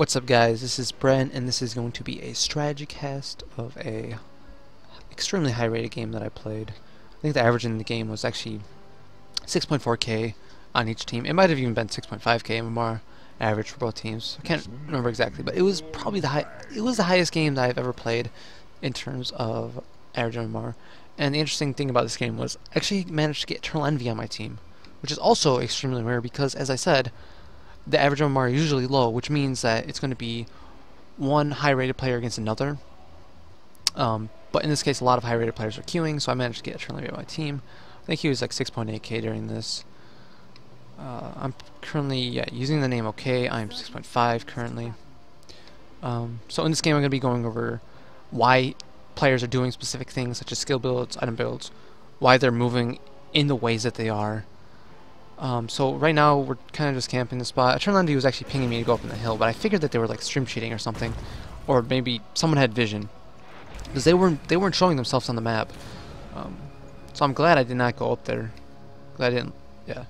What's up, guys? This is Bren, and this is going to be a strategy cast of a extremely high rated game that I played. I think the average in the game was actually 6.4k on each team. It might have even been 6.5k MMR average for both teams. I can't remember exactly, but it was probably it was the highest game that I've ever played in terms of average MMR. And the interesting thing about this game was I actually managed to get EternalEnvy on my team, which is also extremely rare because, as I said, the average MMR is usually low, which means that it's going to be one high-rated player against another. But in this case, a lot of high-rated players are queuing, so I managed to get EternalEnvy on my team. I think he was like 6.8k during this. I'm currently using the name OK. I'm 6.5 currently. So in this game, I'm going to be going over why players are doing specific things, such as skill builds, item builds, why they're moving in the ways that they are. So right now we're kind of just camping the spot. EternalEnvy was actually pinging me to go up in the hill, but I figured that they were like stream cheating or something, or maybe someone had vision, because they weren't showing themselves on the map. So I'm glad I did not go up there. Glad I didn't. Yeah.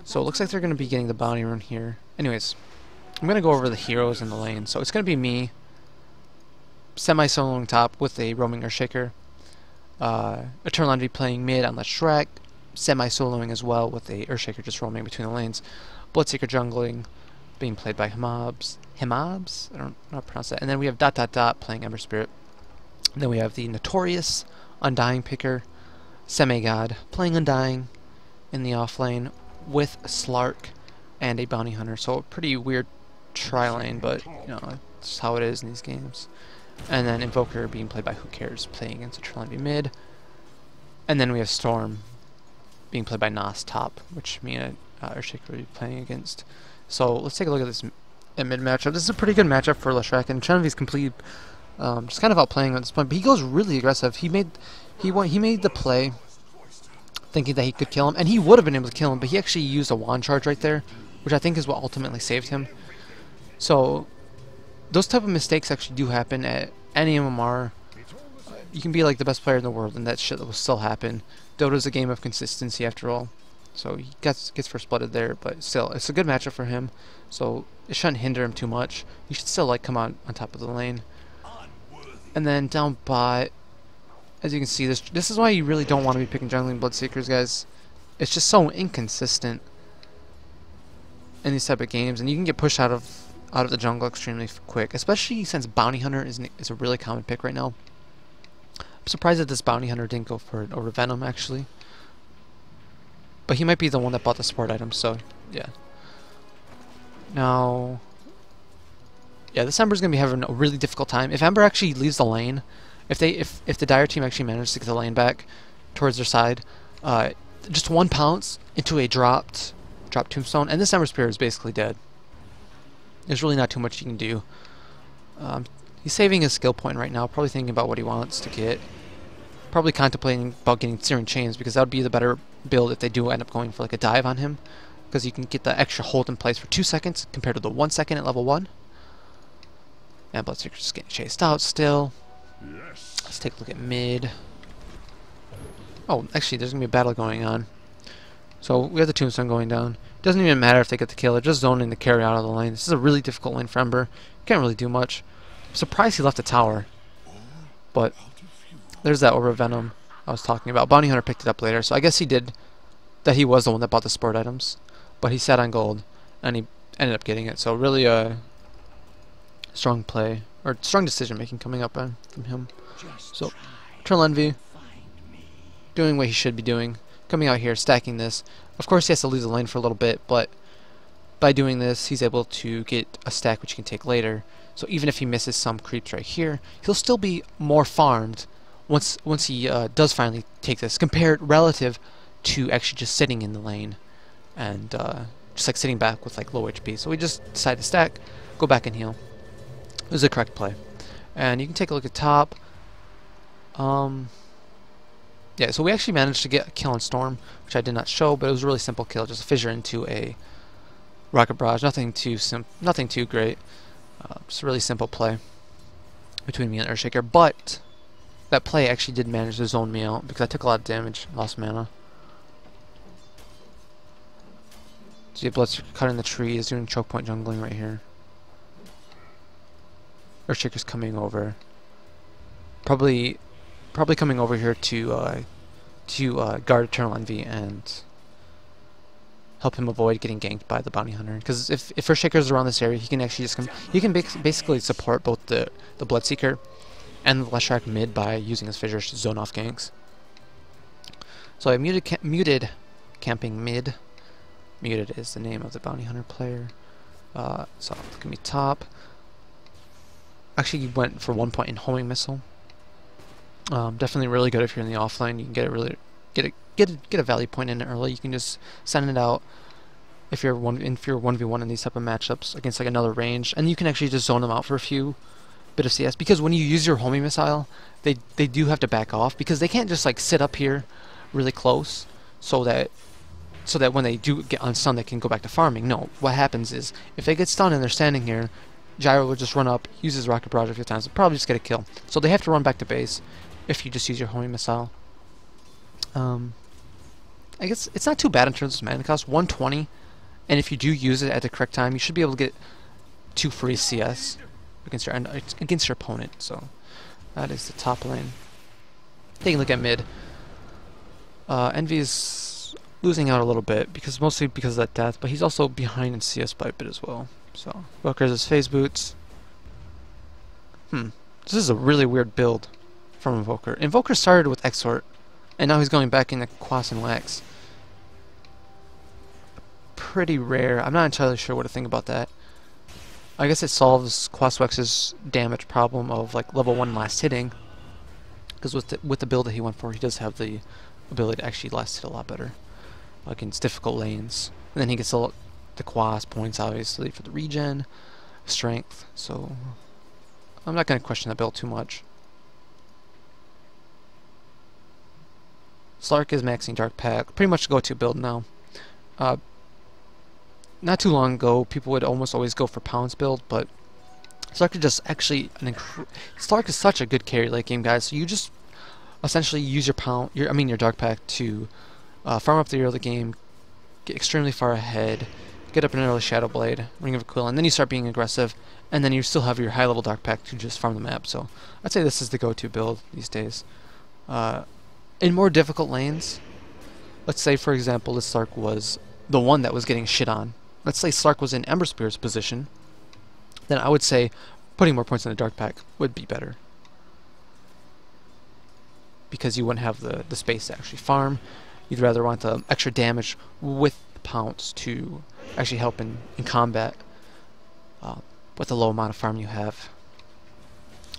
So it looks like they're going to be getting the bounty run here. Anyways, I'm going to go over the heroes in the lane. So it's going to be me, semi-soloing top with a roaming Earthshaker. EternalEnvy playing mid on Leshrac, semi-soloing as well with a Earthshaker just roaming between the lanes. Bloodseeker jungling, being played by Himobs? I don't know how to pronounce that. And then we have playing Ember Spirit. And then we have the notorious Undying picker, Semigod, playing Undying in the off lane with Slark and a Bounty Hunter. So a pretty weird tri-lane, but you know, that's how it is in these games. And then Invoker being played by Who Cares, playing against EternalEnvy mid. And then we have Storm being played by Nas top, which me and Earthshaker will be playing against. So let's take a look at this mid matchup. This is a pretty good matchup for Leshrac, and EternalEnvy's complete just kind of outplaying at this point. But he goes really aggressive. He made the play thinking that he could kill him, and he would have been able to kill him, but he actually used a wand charge right there, which I think is what ultimately saved him. So those type of mistakes actually do happen at any MMR. You can be like the best player in the world, and that shit will still happen. Dota's a game of consistency after all. So he gets first blooded there, but still, it's a good matchup for him. So it shouldn't hinder him too much. He should still like come on top of the lane. And then down bot, as you can see, this is why you really don't want to be picking jungling Bloodseekers, guys. It's just so inconsistent in these type of games, and you can get pushed out of the jungle extremely quick, especially since Bounty Hunter is a really common pick right now. I'm surprised that this Bounty Hunter didn't go for it over Venom, actually. But he might be the one that bought the support item, so yeah. Now, yeah, this Ember's gonna be having a really difficult time. If Ember actually leaves the lane, if the Dire team actually manages to get the lane back towards their side, just one pounce into a dropped tombstone, and this Ember Spirit is basically dead. There's really not too much you can do. He's saving his skill point right now, probably thinking about what he wants to get. Probably contemplating about getting Searing Chains, because that would be the better build if they do end up going for like a dive on him, because you can get the extra hold in place for 2 seconds compared to the 1 second at level 1. And Bloodseeker's just getting chased out still. Let's take a look at mid. Oh, actually, there's going to be a battle going on. So we have the tombstone going down. Doesn't even matter if they get the kill. They're just zoning the carry out of the lane. This is a really difficult lane for Ember. Can't really do much. I'm surprised he left the tower. But there's that over Venom I was talking about. Bounty Hunter picked it up later, so I guess he was the one that bought the support items. But he sat on gold, and he ended up getting it. So really a strong play, or strong decision making coming up from him. So EternalEnvy doing what he should be doing, coming out here, stacking this. Of course he has to leave the lane for a little bit, but by doing this he's able to get a stack which he can take later. So even if he misses some creeps right here, he'll still be more farmed once he does finally take this, compared relative to actually just sitting in the lane and just like sitting back with like low HP. So we just decide to stack, go back and heal. It was the correct play. And you can take a look at top. Yeah, so we actually managed to get a kill on Storm, which I did not show, but it was a really simple kill, just a fissure into a rocket barrage. Nothing too great. Just a really simple play between me and Earthshaker, but that play actually did manage to zone me out because I took a lot of damage, lost mana. So you have Bloodseeker cutting the tree, is doing choke point jungling right here. Earthshaker's coming over. Probably coming over here to guard EternalEnvy and help him avoid getting ganked by the bounty hunter. Because if Earthshaker's around this area, he can actually just come. He can basically support both the Bloodseeker and the Leshrac mid by using his fissures to zone off ganks. So I muted camping mid. Muted is the name of the bounty hunter player. So it's gonna be top. Actually, he went for 1 point in homing missile. Definitely really good if you're in the offline. You can get a value point in early. You can just send it out if you're 1v1 in these type of matchups against like another range, and you can actually just zone them out for a few bit of CS, because when you use your homing missile, they do have to back off, because they can't just like sit up here really close so that when they do get on stun they can go back to farming. No, what happens is if they get stunned and they're standing here, Gyro will just run up, use his rocket barrage a few times, and probably just get a kill. So they have to run back to base if you just use your homing missile. I guess it's not too bad in terms of mana cost, 120, and if you do use it at the correct time, you should be able to get 2 free CS against your opponent. So that is the top lane. Taking a look at mid. Envy is losing out a little bit, mostly because of that death, but he's also behind in CS by a bit as well. So Invoker's his phase boots. This is a really weird build from Invoker. Invoker started with Exort, and now he's going back into Quas and Wax. Pretty rare. I'm not entirely sure what to think about that. I guess it solves Quas Wax's damage problem of like level 1 last hitting, because with the build that he went for, he does have the ability to actually last hit a lot better against difficult lanes. And then he gets the Quas points obviously for the regen, strength. So I'm not going to question that build too much. Slark is maxing Dark Pack, pretty much the go-to build now. Not too long ago, people would almost always go for Pounce build, but Slark is just actually Slark is such a good carry late game, guys. So you just essentially use your Dark Pack to farm up the early game, get extremely far ahead, get up an early Shadow Blade, Ring of Aquila, and then you start being aggressive, and then you still have your high level Dark Pack to just farm the map. So I'd say this is the go-to build these days. In more difficult lanes, let's say for example this Slark was the one that was getting shit on. Let's say Slark was in Ember Spear's position, then I would say putting more points in the Dark Pack would be better, because you wouldn't have the space to actually farm. You'd rather want the extra damage with Pounce to actually help in combat with the low amount of farm you have.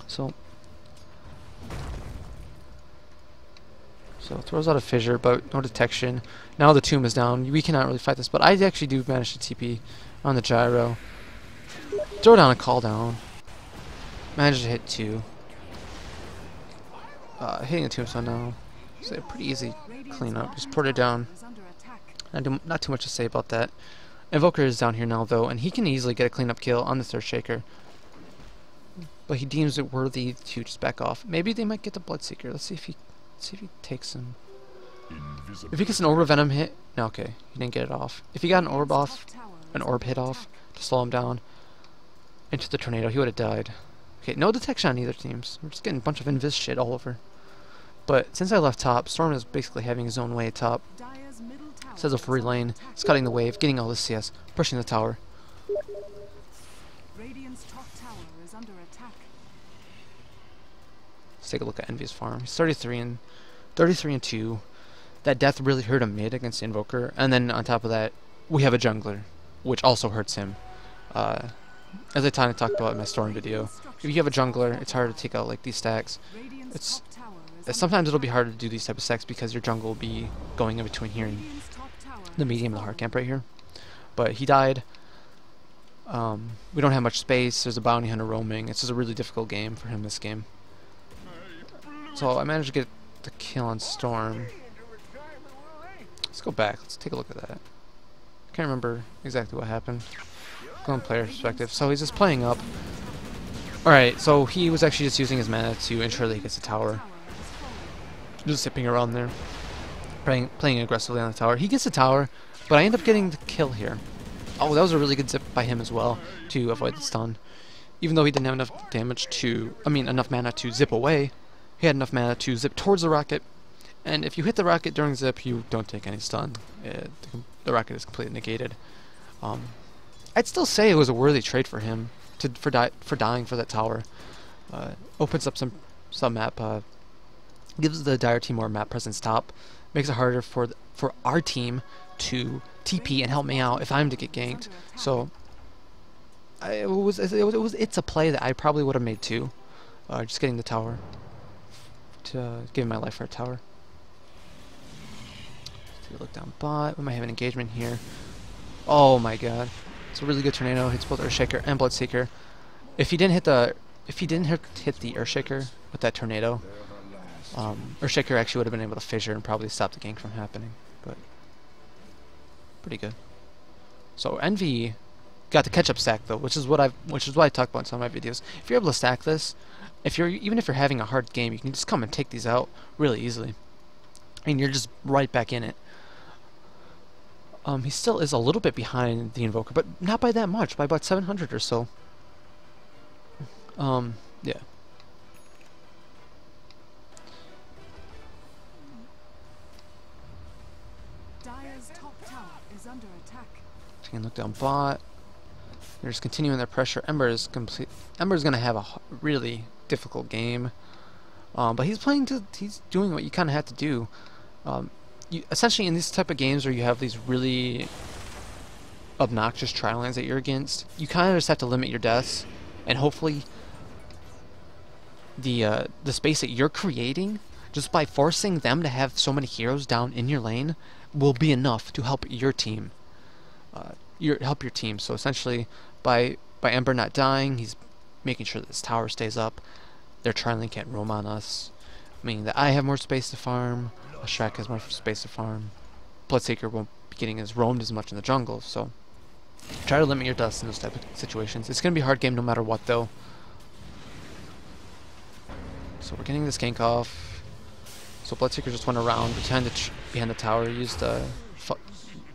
So throws out a fissure, but no detection. Now the tomb is down. We cannot really fight this, but I actually do manage to TP on the gyro. Throw down a call down. Manage to hit 2. Hitting the tombstone now. It's a pretty easy cleanup. Just put it down. Not too much to say about that. Invoker is down here now though, and he can easily get a cleanup kill on the Earthshaker. But he deems it worthy to just back off. Maybe they might get the Bloodseeker. Let's see if he takes him. If he gets an Orb of Venom hit, no, okay, he didn't get it off. If he got an orb hit off to slow him down into the tornado, he would have died. Okay, no detection on either teams. We're just getting a bunch of invis shit all over. But since I left top, Storm is basically having his own way at top. Says a free lane, he's cutting the wave, getting all the CS, pushing the tower. Let's take a look at Envy's farm. He's 33 and 2. That death really hurt him mid against the Invoker, and then on top of that, we have a jungler, which also hurts him. As I talked about in my Storm video, if you have a jungler, it's hard to take out like these stacks. Sometimes it'll be hard to do these type of stacks because your jungle will be going in between here and the medium and the hard camp right here. But he died. We don't have much space. There's a bounty hunter roaming. It's just a really difficult game for him this game. So I managed to get the kill on Storm. Let's go back. Let's take a look at that. Can't remember exactly what happened. Go on player perspective. So he's just playing up. Alright, so he was actually just using his mana to ensure that he gets the tower. Just zipping around there. Playing aggressively on the tower. He gets the tower, but I end up getting the kill here. Oh, that was a really good zip by him as well to avoid the stun. even though he didn't have enough damage to, enough mana to zip away, he had enough mana to zip towards the rocket. And if you hit the rocket during zip, you don't take any stun. The rocket is completely negated. I'd still say it was a worthy trade for him for dying for that tower. Opens up some map, gives the Dire team more map presence top, makes it harder for our team to TP and help me out if I'm to get ganked. So it's a play that I probably would have made too. Just getting the tower, to giving my life for a tower. Take a look down bot. We might have an engagement here. Oh my god! It's a really good tornado. Hits both Earthshaker and Bloodseeker. If he didn't hit the Earthshaker with that tornado, Earthshaker actually would have been able to fissure and probably stop the gank from happening. But pretty good. So Envy got the catch-up stack though, which is what I talk about in some of my videos. If you're able to stack this, even if you're having a hard game, you can just come and take these out really easily, and you're just right back in it. He still is a little bit behind the Invoker, but not by that much, by about 700 or so. Yeah. Dire's top tower is under attack. Taking a look down bot. They're just continuing their pressure. Ember's gonna have a really difficult game. But he's doing what you kind of have to do. Essentially in these type of games where you have these really obnoxious trial lanes that you're against, you kind of just have to limit your deaths, and hopefully the space that you're creating, just by forcing them to have so many heroes down in your lane, will be enough to help your team. Help your team. So essentially, by Ember not dying, he's making sure that this tower stays up. Their trial lane can't roam on us, meaning that I have more space to farm. Leshrac has more space to farm. Bloodseeker won't be getting as roamed as much in the jungle. So try to limit your deaths in those type of situations. It's gonna be a hard game no matter what, though. So we're getting this gank off. So Bloodseeker just went around behind the tower, used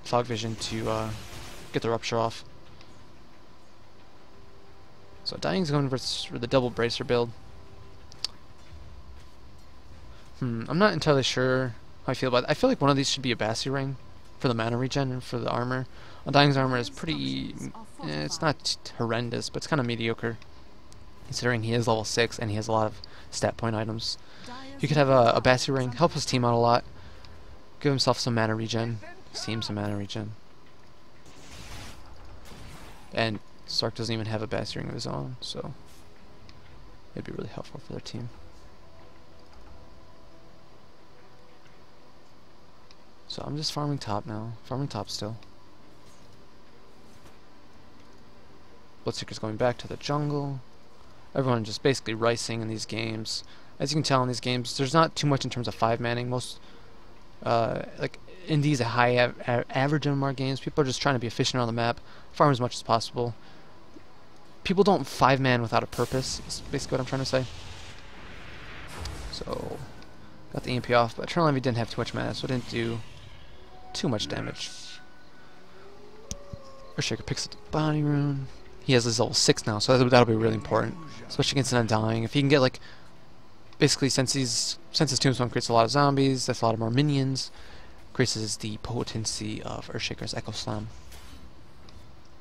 fog vision to get the rupture off. So Dying's going for the double bracer build. I'm not entirely sure how I feel about it. I feel like one of these should be a Bassi ring for the mana regen and for the armor. Dying's armor is pretty... it's not horrendous, but it's kind of mediocre, considering he is level 6 and he has a lot of stat point items. He could have a Bassi ring, help his team out a lot, give himself some mana regen, his team some mana regen. And Sark doesn't even have a Bassi ring of his own, so it'd be really helpful for their team. So I'm just farming top now. Farming top still. Bloodseeker's going back to the jungle. Everyone just basically ricing in these games. As you can tell in these games, there's not too much in terms of 5-manning. Most, like in these high average MMR games, people are just trying to be efficient on the map, farm as much as possible. People don't 5-man without a purpose, is basically what I'm trying to say. So, got the EMP off, but EternalEnvy didn't have too much mana, so it didn't do too much damage. Earthshaker picks up the body rune. He has his level 6 now, so that'll be really important, especially against an undying. If he can get, like, basically since his tombstone creates a lot of zombies, that's a lot of more minions, increases the potency of Earthshaker's Echo Slam.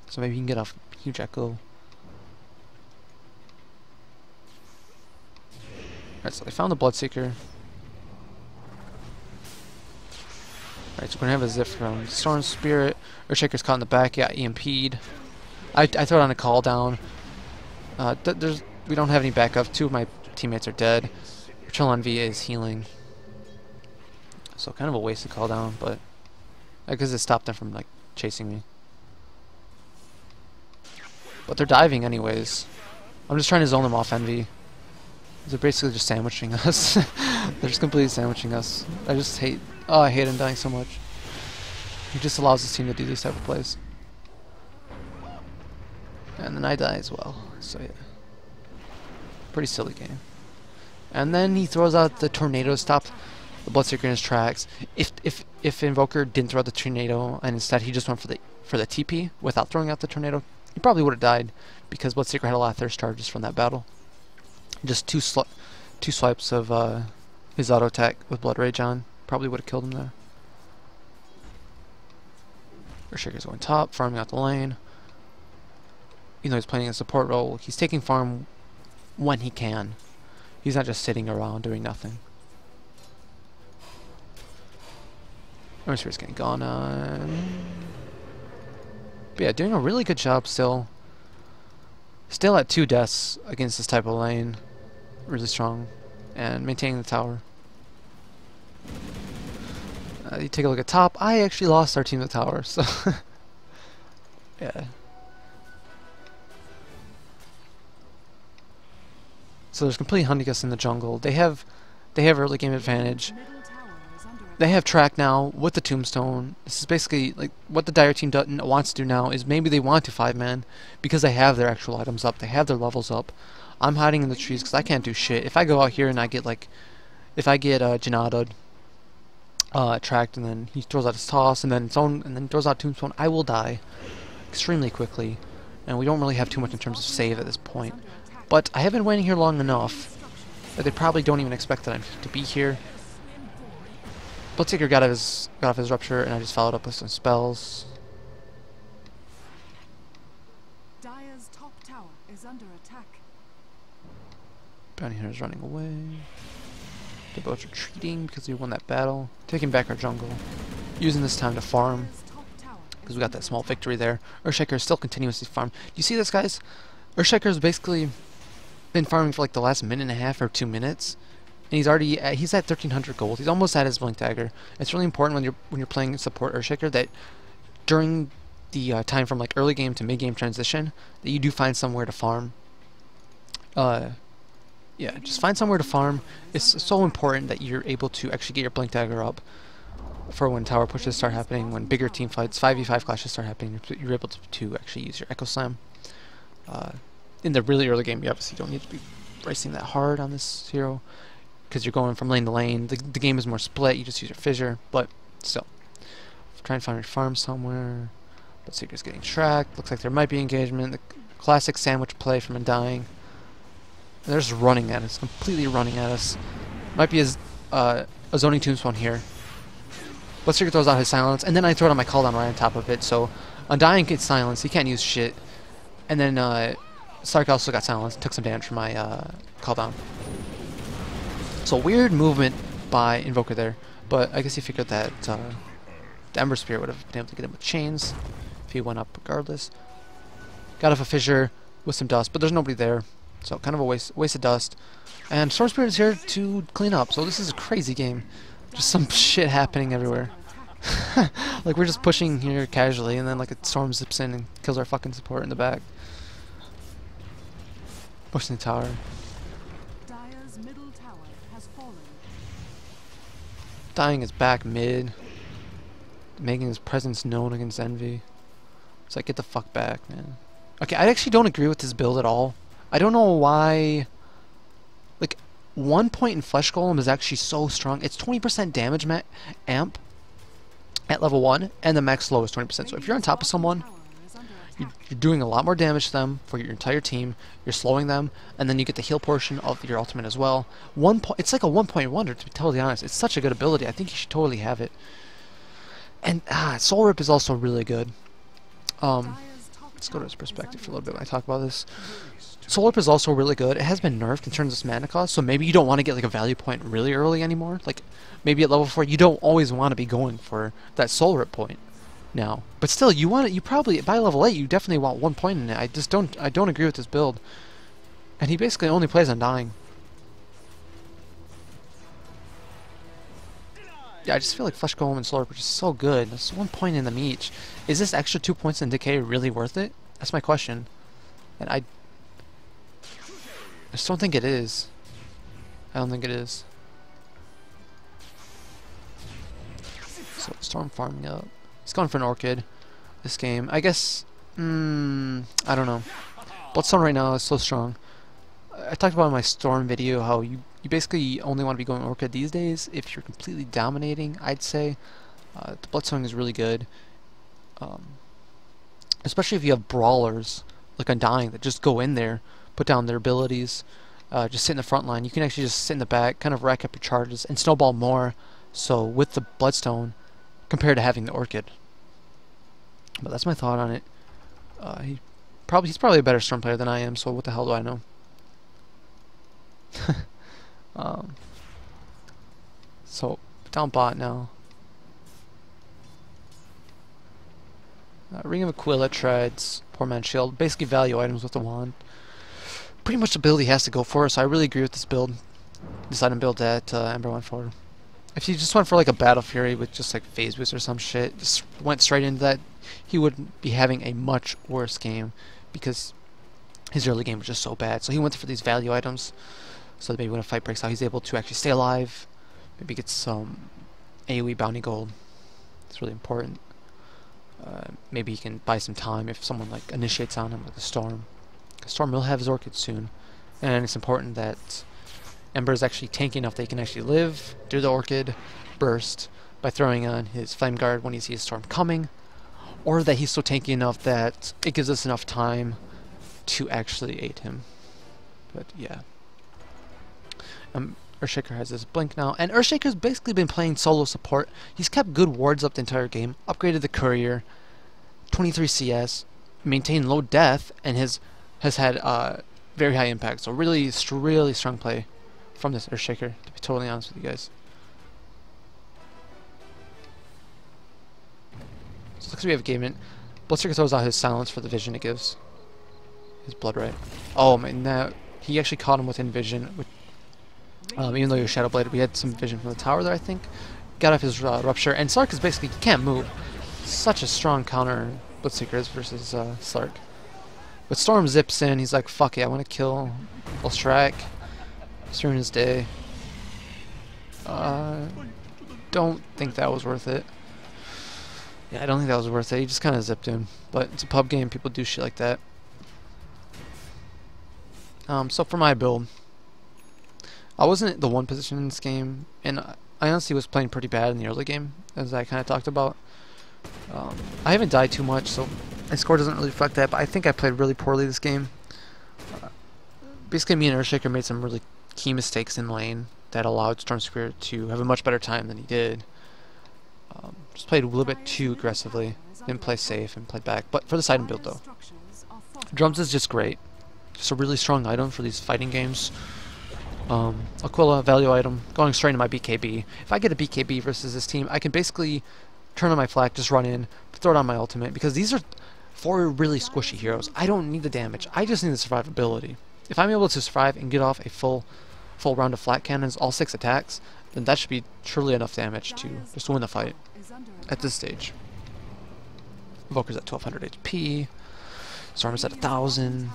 So maybe he can get off huge Echo. Alright, so they found the Bloodseeker. Alright, so we're gonna have a zip from Storm Spirit. Earthshaker's caught in the back, yeah, EMP'd. I throw down a call down. We don't have any backup. 2 of my teammates are dead. EternalEnvy is healing. So kind of a wasted call down, but I guess it stopped them from like chasing me. But they're diving anyways. I'm just trying to zone them off Envy. They're basically just sandwiching us. They're just completely sandwiching us. I just hate... Oh, I hate him dying so much. He just allows his team to do these type of plays. And then I die as well. So yeah. Pretty silly game. And then he throws out the tornado to stop the Bloodseeker in his tracks. If Invoker didn't throw out the tornado and instead he just went for the TP without throwing out the tornado, he probably would have died because Bloodseeker had a lot of thirst charges from that battle. Just two swipes of his auto attack with Blood Rage on probably would have killed him there. Earthshaker's going top, farming out the lane. Even though he's playing a support role, he's taking farm when he can. He's not just sitting around doing nothing. Earthshaker's getting gone on. But yeah, doing a really good job still. Still at 2 deaths against this type of lane. Really strong. And maintaining the tower. You take a look at top. I actually lost our team to the tower, so yeah. So there's complete Hundikus in the jungle. They have early game advantage. They have track now with the tombstone. This is basically like what the Dire team wants to do now is maybe they want to 5-man because they have their actual items up. They have their levels up. I'm hiding in the trees because I can't do shit. If I go out here and I get like, if I get Janada'd, tracked, and then he throws out his toss, and then throws out tombstone, I will die extremely quickly, and we don't really have too much in terms of save at this point. But I have been waiting here long enough that they probably don't even expect that I'm to be here. Bloodseeker got off his rupture, and I just followed up with some spells. Dire's top tower is under attack. Bounty Hunter's running away. The boats retreating because we won that battle. Taking back our jungle. Using this time to farm. Because we got that small victory there. Earthshaker is still continuously farm. You see this, guys? Earthshaker's basically been farming for like the last minute and a half or 2 minutes. And he's already he's at 1300 gold. He's almost at his blink dagger. It's really important when you're playing support Earthshaker that during the time from like early game to mid game transition that you do find somewhere to farm. Yeah, just find somewhere to farm. It's so important that you're able to actually get your blink dagger up for when tower pushes start happening, when bigger team fights, 5v5 clashes start happening. You're able to actually use your Echo Slam. In the really early game, you obviously don't need to be racing that hard on this hero because you're going from lane to lane. The game is more split. You just use your fissure, but still, try and find your farm somewhere. Bloodseeker's getting tracked. Looks like there might be engagement. The classic sandwich play from Undying. They're just running at us, completely running at us. Might be a zoning tombstone here. Bloodseeker throws out his silence, and then I throw it on my cooldown right on top of it. So Undying gets silence, he can't use shit. And then Stark also got silence, took some damage from my cooldown. So weird movement by Invoker there, but I guess he figured that the Ember Spirit would have been able to get him with chains if he went up regardless. Got off a fissure with some dust, but there's nobody there. So kind of a waste of dust. And Storm Spirit is here to clean up. So this is a crazy game. Just some shit happening everywhere. Like we're just pushing here casually, and then like a storm zips in and kills our fucking support in the back. Pushing the tower. Dire's middle tower has fallen. Dying is back mid, making his presence known against Envy. It's like, get the fuck back, man. Okay, I actually don't agree with this build at all. I don't know why. Like, 1 point in Flesh Golem is actually so strong. It's 20% damage amp at level 1, and the max slow is 20%. So if you're on top of someone, you're doing a lot more damage to them for your entire team. You're slowing them, and then you get the heal portion of your ultimate as well. It's like a 1-point wonder, to be totally honest. It's such a good ability. I think you should totally have it. And Soul Rip is also really good. Let's go to his perspective for a little bit when I talk about this. Soul Rip is also really good. It has been nerfed in terms of mana cost, so maybe you don't want to get like a value point really early anymore. Like maybe at level 4, you don't always want to be going for that Soul Rip point now. But still, you want it. You probably by level 8, you definitely want 1 point in it. I don't agree with this build. And he basically only plays Undying. Yeah, I just feel like Flesh Golem and Soul Rip are just so good. That's 1 point in them each. Is this extra 2 points in Decay really worth it? That's my question. And I just don't think it is. I don't think it is. So Storm farming up. He's going for an Orchid this game. I guess, I don't know. Bloodstone right now is so strong. I talked about in my Storm video how you basically only want to be going Orchid these days if you're completely dominating, I'd say. The Bloodstone is really good. especially if you have brawlers like Undying that just go in there, put down their abilities, just sit in the front line. You can actually just sit in the back, kind of rack up your charges, and snowball more. So with the Bloodstone, compared to having the Orchid. But that's my thought on it. He's probably a better Storm player than I am. So what the hell do I know? So down bot now. Ring of Aquila, Treads, Poor Man's Shield, basically value items with the wand. Pretty much the build he has to go for, so I really agree with this build. This item build that Ember went for. If he just went for like a Battle Fury with just like phase boost or some shit, just went straight into that, he would be having a much worse game because his early game was just so bad. So he went for these value items, so that maybe when a fight breaks out, he's able to actually stay alive, maybe get some AoE bounty gold. It's really important. Maybe he can buy some time if someone like initiates on him with a Storm. Storm will have his Orchid soon, and it's important that Ember is actually tanky enough that he can actually live, do the Orchid burst by throwing on his Flame Guard when he sees Storm coming, or that he's so tanky enough that it gives us enough time to actually aid him. But yeah. Earthshaker has his blink now, and Earthshaker's basically been playing solo support. He's kept good wards up the entire game, upgraded the Courier, 23 CS, maintained low death, and has had very high impact. So really strong play from this Earthshaker, to be totally honest with you guys. So it looks like we have a game in. Bloodseeker throws out his silence for the vision it gives. His blood right. Oh man, that he actually caught him within vision. Even though he was Shadow Bladed, we had some vision from the tower there, I think. Got off his Rupture, and Slark is basically, he can't move. Such a strong counter Bloodseeker is versus Slark. But Storm zips in, he's like, fuck it, I want to kill Leshrac. Just ruin his day. Don't think that was worth it. Yeah, I don't think that was worth it. He just kind of zipped in. But it's a pub game, people do shit like that. So for my build, I wasn't the one position in this game, and I honestly was playing pretty bad in the early game, as I kind of talked about. I haven't died too much, so my score doesn't really reflect that, but I think I played really poorly this game. Basically, me and Earthshaker made some really key mistakes in lane that allowed Storm Spirit to have a much better time than he did. Just played a little bit too aggressively, didn't play safe, and played back. But for this item build, though, Drums is just great. Just a really strong item for these fighting games. Aquila, value item, going straight into my BKB. If I get a BKB versus this team, I can basically turn on my flag, just run in, throw it on my ultimate, because these are 4 really squishy heroes. I don't need the damage, I just need the survivability. If I'm able to survive and get off a full round of flat cannons, all 6 attacks, then that should be truly enough damage to just win the fight at this stage. Invoker's at 1200 HP, Storm is at 1000,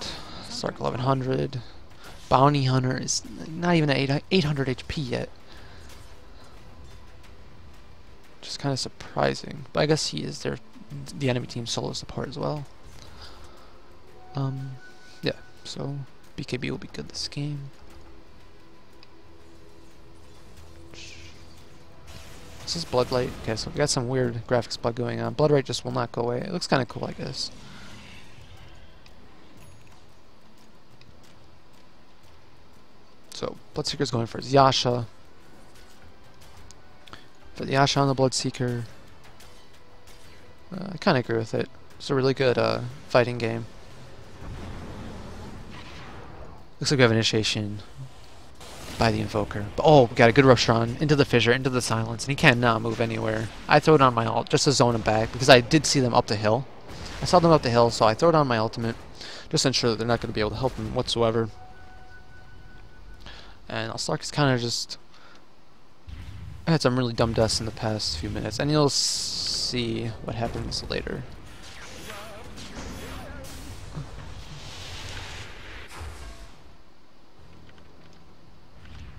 Slark 1100. Bounty Hunter is not even at 800 HP yet. Just kind of surprising. But I guess he is the enemy team's solo support as well. Yeah, so BKB will be good this game. This is Bloodlight. Okay, so we got some weird graphics bug going on. Bloodlight just will not go away. It looks kind of cool, I guess. So, Bloodseeker's going for his Yasha. For the Yasha on the Bloodseeker. I kind of agree with it. It's a really good fighting game. Looks like we have initiation by the Invoker. But, oh, we got a good rush run into the Fissure, into the Silence, and he cannot move anywhere. I throw it on my ult just to zone him back because I did see them up the hill. I saw them up the hill, so I throw it on my ultimate just to ensure that they're not going to be able to help him whatsoever. And Slark is kind of just had some really dumb deaths in the past few minutes, and you'll see what happens later.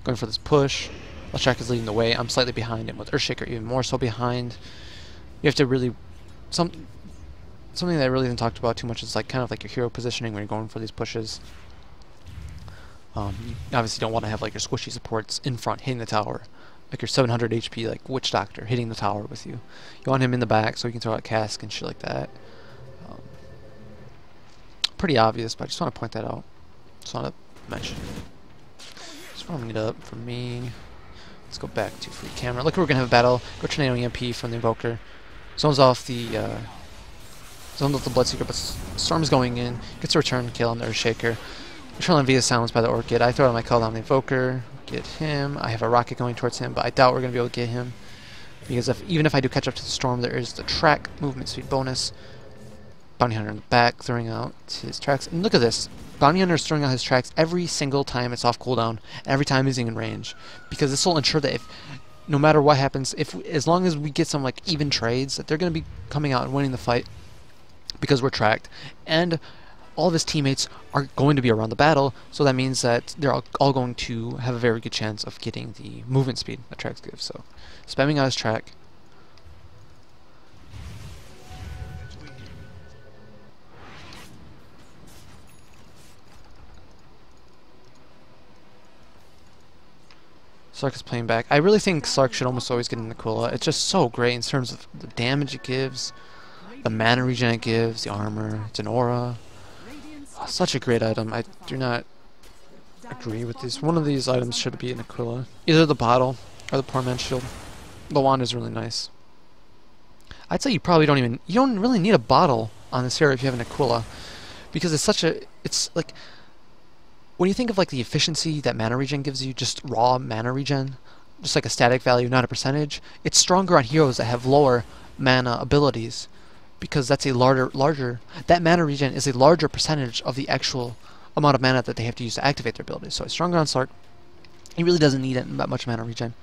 Going for this push. Leshrac is leading the way. I'm slightly behind him, with Earthshaker even more so behind. You have to really something that I really haven't talked about too much is like kind of like your hero positioning when you're going for these pushes. You obviously don't want to have like your squishy supports in front hitting the tower, like your 700 HP like Witch Doctor hitting the tower with you. You want him in the back so you can throw out cask and shit like that. pretty obvious, but I just want to point that out. Just want to mention. Just warming it up for me. Let's go back to free camera. Look, we're gonna have a battle. Go tornado EMP from the Invoker. Zones off the Bloodseeker, but Storm's going in. Gets a return kill on the Earthshaker. EternalEnvy is silenced by the Orchid. I throw out my call down the Invoker. Get him. I have a rocket going towards him, but I doubt we're gonna be able to get him. Because even if I do catch up to the Storm, there is the track movement speed bonus. Bounty Hunter in the back, throwing out his tracks. And look at this. Bounty Hunter is throwing out his tracks every single time it's off cooldown, every time he's in range. Because this will ensure that if, no matter what happens, as long as we get some like even trades, that they're going to be coming out and winning the fight because we're tracked. And all of his teammates are going to be around the battle, so that means that they're all going to have a very good chance of getting the movement speed that tracks give. So, spamming out his track. Slark is playing back. I really think Slark should almost always get an Aquila. It's just so great in terms of the damage it gives, the mana regen it gives, the armor, it's an aura. Oh, such a great item. I do not agree with this. One of these items should be an Aquila. Either the bottle or the Poor Man's Shield. The wand is really nice. I'd say you probably don't really need a bottle on this hero if you have an Aquila, because it's like, when you think of like the efficiency that mana regen gives you, just raw mana regen, just like a static value, not a percentage, it's stronger on heroes that have lower mana abilities, because that's a larger that mana regen is a larger percentage of the actual amount of mana that they have to use to activate their abilities. So it's stronger on Slark. He really doesn't need that much mana regen,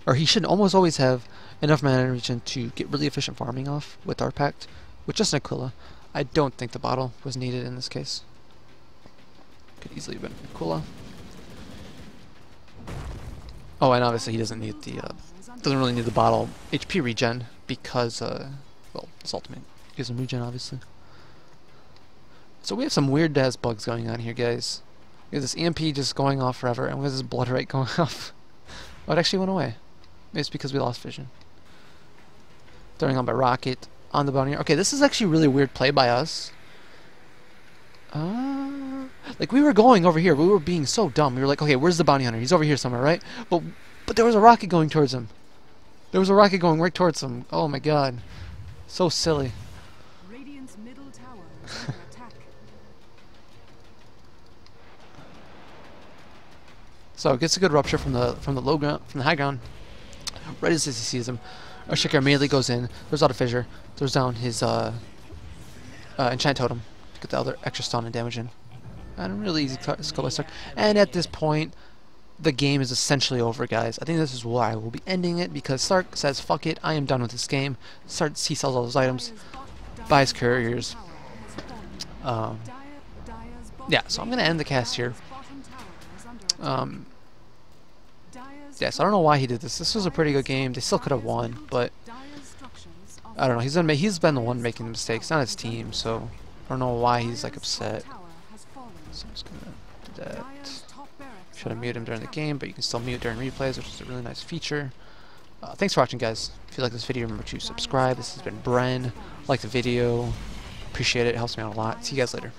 or he should almost always have enough mana regen to get really efficient farming off with Dark Pact. With just an Aquila, I don't think the bottle was needed in this case. Could easily have been Aquila. Oh, and obviously he doesn't need the doesn't really need the bottle HP regen because well, his ultimate gives him regen, obviously. So we have some weird ass bugs going on here, guys. We have this EMP just going off forever, and we have this blood rate going off. Oh, it actually went away. Maybe it's because we lost vision. Throwing on by rocket on the bounty. Okay, this is actually really weird play by us. Like, we were going over here. We were being so dumb. We were like, okay, where's the bounty hunter? He's over here somewhere, right? But there was a rocket going towards him. There was a rocket going right towards him. Oh my god. So silly. Radiant's middle tower is under attack. So gets a good rupture from the low ground, from the high ground. Right as he sees him, Earthshaker immediately goes in, throws out a fissure, throws down his enchant totem to get the other extra stun and damage in. And really easy skill by Slark. And at this point, the game is essentially over, guys. I think this is where I will be ending it, because Slark says, fuck it, I am done with this game. He sells all those items, buys couriers. Yeah, so I'm going to end the cast here. Yeah, so I don't know why he did this. This was a pretty good game. They still could have won, but I don't know. He's been the one making the mistakes, not his team, so I don't know why he's like upset. So I'm just gonna do that. Should have muted him during the game, but you can still mute during replays, which is a really nice feature. Thanks for watching, guys. If you like this video, remember to subscribe. This has been Bren. Like the video. Appreciate it. It helps me out a lot. See you guys later.